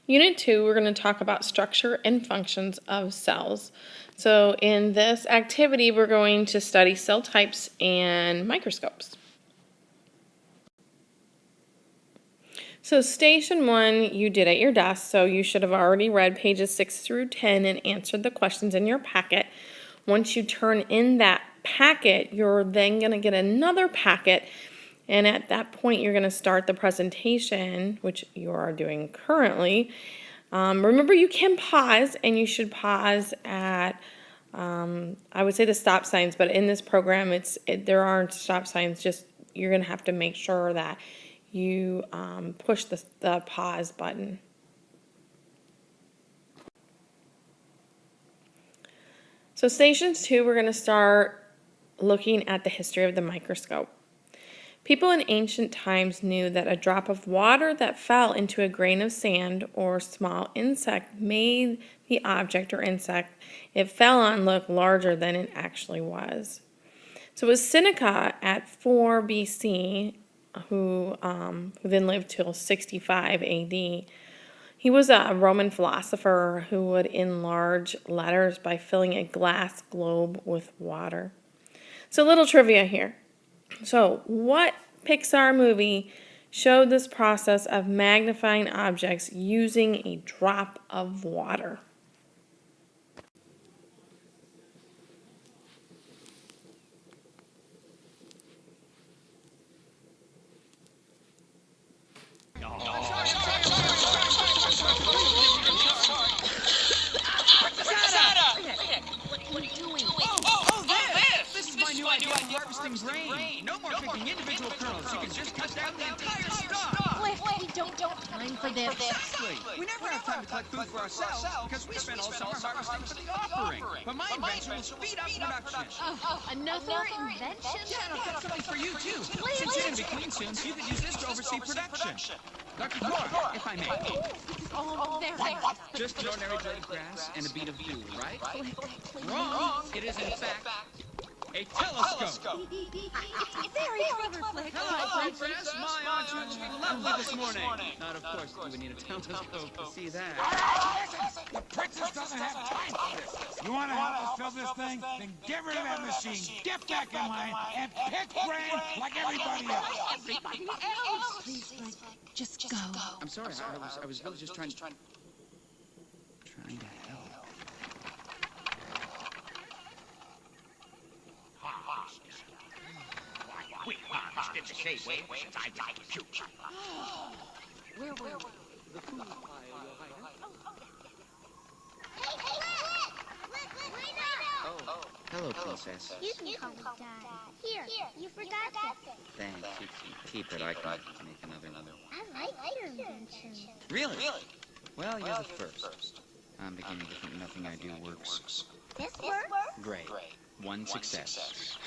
Unit 2, we're going to talk about structure and functions of cells. So in this activity, we're going to study cell types and microscopes. So Station 1, you did at your desk, so you should have already read pages 6 through 10 and answered the questions in your packet. Once you turn in that packet, you're then going to get another packet, and at that point you're going to start the presentation, which you are doing currently. Remember, you can pause, and you should pause at I would say the stop signs, but in this program there aren't stop signs. Just you're going to have to make sure that you push the pause button. So Station 2, we're going to start looking at the history of the microscope. People in ancient times knew that a drop of water that fell into a grain of sand or small insect made the object or insect it fell on look larger than it actually was. So it was Seneca at 4 BC who then lived till 65 AD. He was a Roman philosopher who would enlarge letters by filling a glass globe with water. So little trivia here. So what Pixar movie showed this process of magnifying objects using a drop of water? Harvesting grain. No more picking individual kernels. You can just cut down the entire stalk. We don't have time for this. Exactly. We never have time to collect food for ourselves because we spend all summer harvesting for the offering. But my invention will speed up production. Another invention? Yeah, and I've got something for you too. Since you're in between soon, you could use this to oversee production. Dr. Moore, if I may. Oh, there. Just an ordinary blade of grass and a bead of dew, right? Wrong. It is in fact a telescope. Very clever, Flick. Hello, Princess. My aunt was lovely this morning. Not, of course, you would need a telescope to see that. The princess doesn't have time for this. You want to help us fill this thing? Then get rid of that machine. Get back in line and pick grain like everybody else. Everybody else. Please, Flick, just go. I'm sorry. I was really just trying to help. We harvest in the same way since I like you. Where were we? The food pile, Your Highness. Oh, hello, Princess. You can call me Dad. Here, you forgot this. Thanks. You can keep it. I can make another one. I like your invention. Really? Well, you're the first. I'm beginning to think nothing I do works. This works? Great. One success.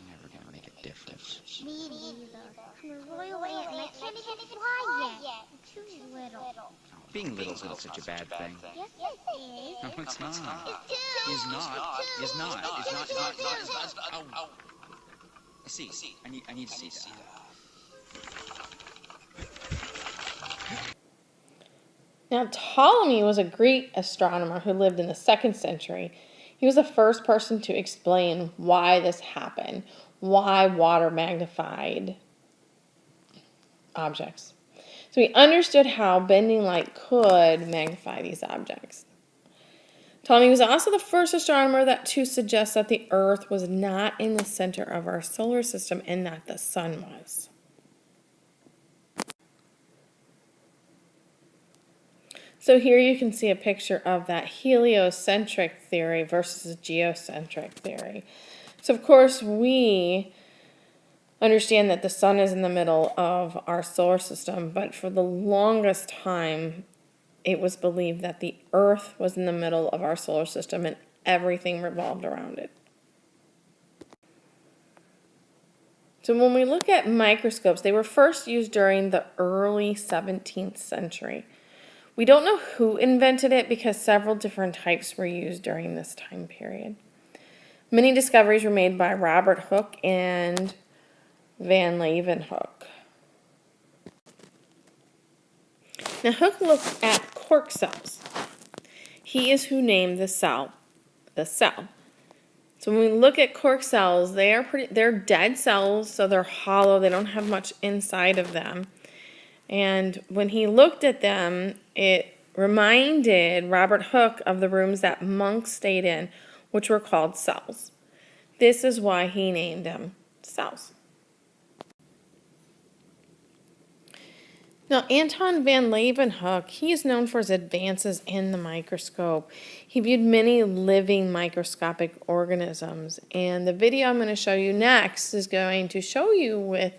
Never gonna make a difference. Me neither. I'm a royal ant and I can't even fly yet. I'm too little. Being little's not such a bad thing. Yes, it is. No, it's not. It's too. Is not. Oh. I see. I need to see that. Now, Ptolemy was a Greek astronomer who lived in the 2nd century. He was the first person to explain why this happened, why water magnified objects. So he understood how bending light could magnify these objects. Ptolemy was also the first astronomer to suggest that the Earth was not in the center of our solar system and that the sun was. So here you can see a picture of that heliocentric theory versus geocentric theory. So of course we understand that the sun is in the middle of our solar system, but for the longest time it was believed that the Earth was in the middle of our solar system and everything revolved around it. So when we look at microscopes, they were first used during the early 17th century. We don't know who invented it because several different types were used during this time period. Many discoveries were made by Robert Hooke and Van Leeuwenhoek. Now Hooke looked at cork cells. He is who named the cell. So when we look at cork cells, they're dead cells, so they're hollow, they don't have much inside of them. And when he looked at them, it reminded Robert Hooke of the rooms that monks stayed in, which were called cells. This is why he named them cells. Now, Anton van Leeuwenhoek, he is known for his advances in the microscope. He viewed many living microscopic organisms, and the video I'm going to show you next is going to show you with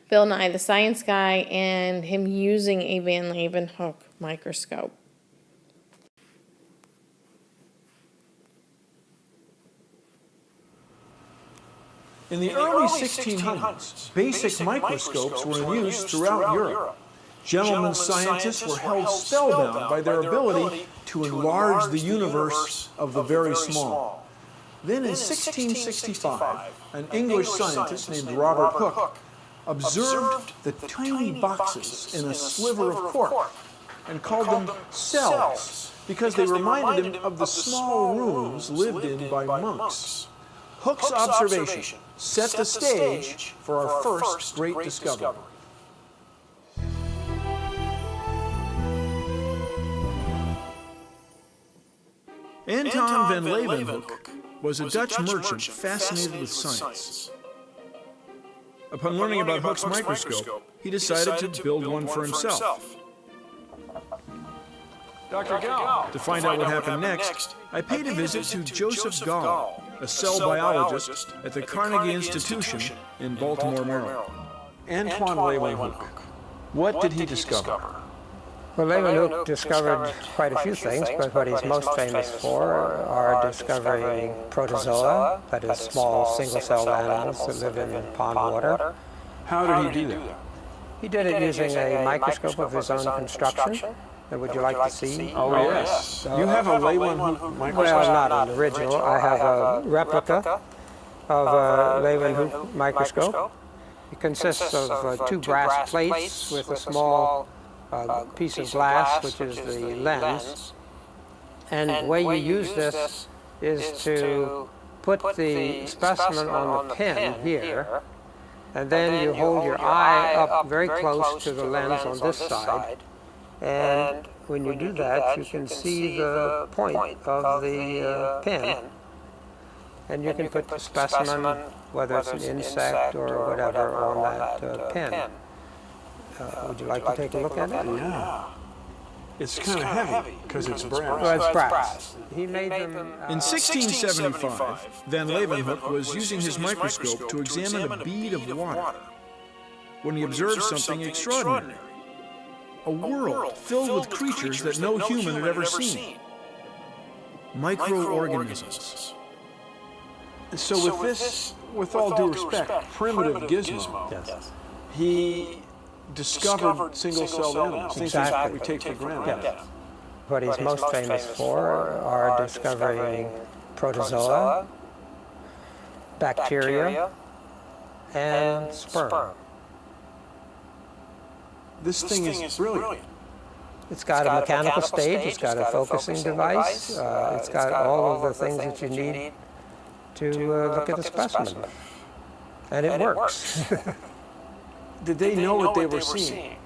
Bill Nye the Science Guy and him using a van Leeuwenhoek microscope. In the early 1600s, basic microscopes were in use throughout Europe. Gentlemen scientists were held spellbound by their ability to enlarge the universe of the very small. Then in 1665, an English scientist named Robert Hooke observed the tiny boxes in a sliver of cork and called them cells because they reminded him of the small rooms lived in by monks. Hooke's observation set the stage for our first great discovery. Anton van Leeuwenhoek was a Dutch merchant fascinated with science. Upon learning about Hooke's microscope, he decided to build one for himself. Dr. Gall. To find out what happened next, I paid a visit to Joseph Gall, a cell biologist at the Carnegie Institution in Baltimore, Maryland. Antoine Leeuwenhoek, what did he discover? Well, Leeuwenhoek discovered quite a few things, but what he's most famous for are discovering protozoa, that is, small single-celled animals that live in pond water. How did he do that? He did it using a microscope of his own construction. Would you like to see? Oh, yes. You have a Leeuwenhoek microscope? Well, not an original. I have a replica of a Leeuwenhoek microscope. It consists of two brass plates with a small piece of glass, which is the lens. And the way you use this is to put the specimen on the pin here, and then you hold your eye up very close to the lens on this side. And when you do that, you can see the point of the pin. And you can put the specimen, whether it's an insect or whatever, on that pin. Would you like to take a look at it? Yeah. It's kind of heavy because it's brass. Well, it's brass. He made them... In 1675, van Leeuwenhoek was using his microscope to examine a bead of water when he observed something extraordinary. A world filled with creatures that no human had ever seen. Microorganisms. So with this, with all due respect, primitive gizmo, Yes. he discovered single-celled animals, things that we take for granted. Yes. What he's most famous for are discovering protozoa, bacteria, and sperm. This thing is brilliant. It's got a mechanical stage, it's got a focusing device, it's got all of the things that you need to look at the specimen. And it works. Did they know what they were seeing?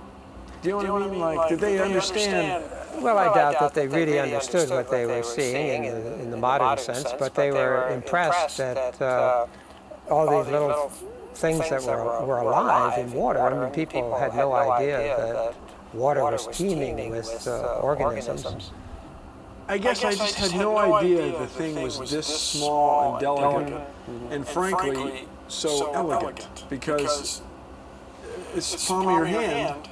Do you know what I mean? Like, did they understand? Well, I doubt that they really understood what they were seeing in the modern sense, but they were impressed that all these little things that were alive in water. I mean, people had no idea that water was teeming with organisms. I guess I just had no idea the thing was this small and delicate, and frankly, so elegant, because it's the palm of your hand,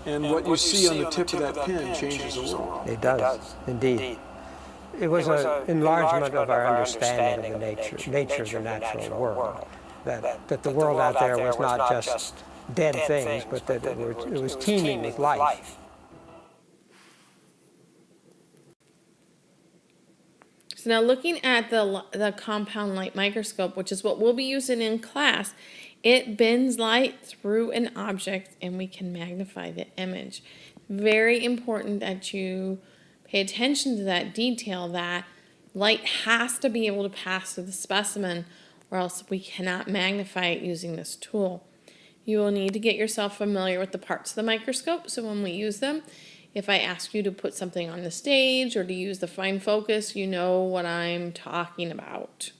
and what you see on the tip of that pin changes the world. It does, indeed. It was an enlargement of our understanding of the nature of the natural world. That the world out there was not just dead things, but that it was teeming with life. So now looking at the compound light microscope, which is what we'll be using in class, it bends light through an object and we can magnify the image. Very important that you Pay attention to that detail. That light has to be able to pass through the specimen, or else we cannot magnify it using this tool. You will need to get yourself familiar with the parts of the microscope, so when we use them, if I ask you to put something on the stage or to use the fine focus, you know what I'm talking about.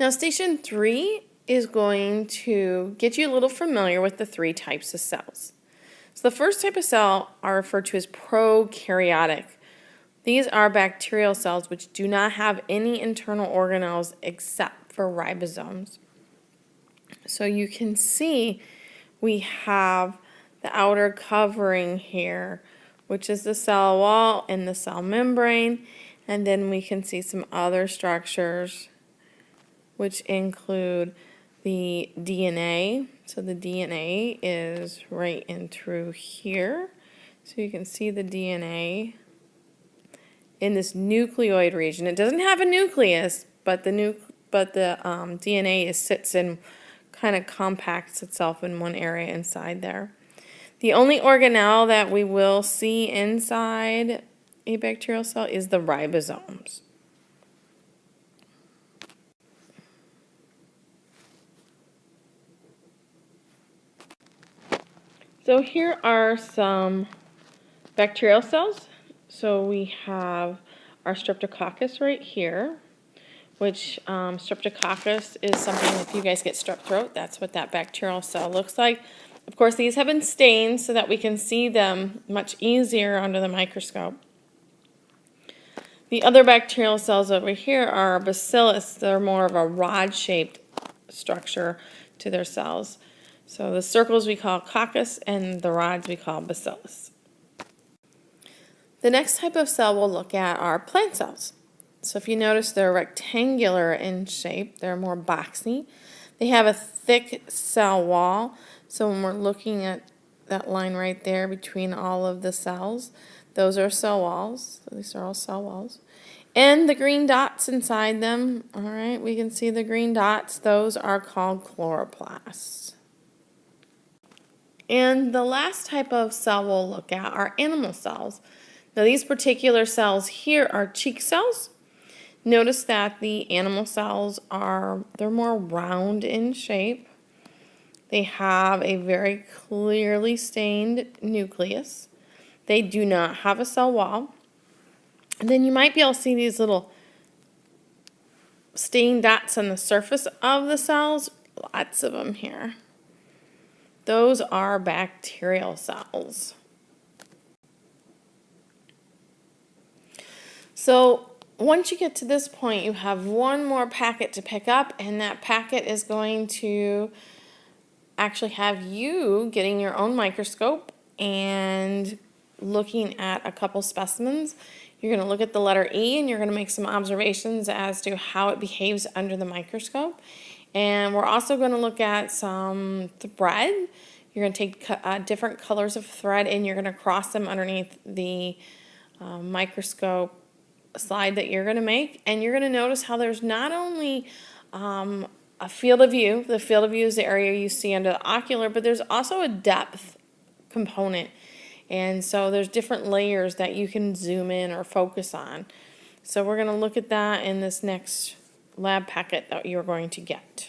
Now, station 3 is going to get you a little familiar with the 3 types of cells. So the first type of cell are referred to as prokaryotic. These are bacterial cells which do not have any internal organelles except for ribosomes. So you can see we have the outer covering here, which is the cell wall and the cell membrane, and then we can see some other structures which include the DNA. So the DNA is right in through here. So you can see the DNA in this nucleoid region. It doesn't have a nucleus, but the DNA sits in, kind of compacts itself in one area inside there. The only organelle that we will see inside a bacterial cell is the ribosomes. So here are some bacterial cells. So we have our streptococcus right here, which streptococcus is something, if you guys get strep throat, that's what that bacterial cell looks like. Of course, these have been stained so that we can see them much easier under the microscope. The other bacterial cells over here are bacillus. They're more of a rod-shaped structure to their cells. So the circles we call coccus and the rods we call bacillus. The next type of cell we'll look at are plant cells. So if you notice, they're rectangular in shape. They're more boxy. They have a thick cell wall. So when we're looking at that line right there between all of the cells, those are cell walls. So these are all cell walls. And the green dots inside them, all right, we can see the green dots. Those are called chloroplasts. And the last type of cell we'll look at are animal cells. Now these particular cells here are cheek cells. Notice that the animal cells they're more round in shape. They have a very clearly stained nucleus. They do not have a cell wall. And then you might be able to see these little stained dots on the surface of the cells. Lots of them here. Those are bacterial cells. So once you get to this point, you have one more packet to pick up, and that packet is going to actually have you getting your own microscope and looking at a couple specimens. You're going to look at the letter E, and you're going to make some observations as to how it behaves under the microscope. And we're also going to look at some thread. You're going to take different colors of thread, and you're going to cross them underneath the microscope slide that you're going to make. And you're going to notice how there's not only a field of view. The field of view is the area you see under the ocular, but there's also a depth component. And so there's different layers that you can zoom in or focus on. So we're going to look at that in this next lab packet that you're going to get.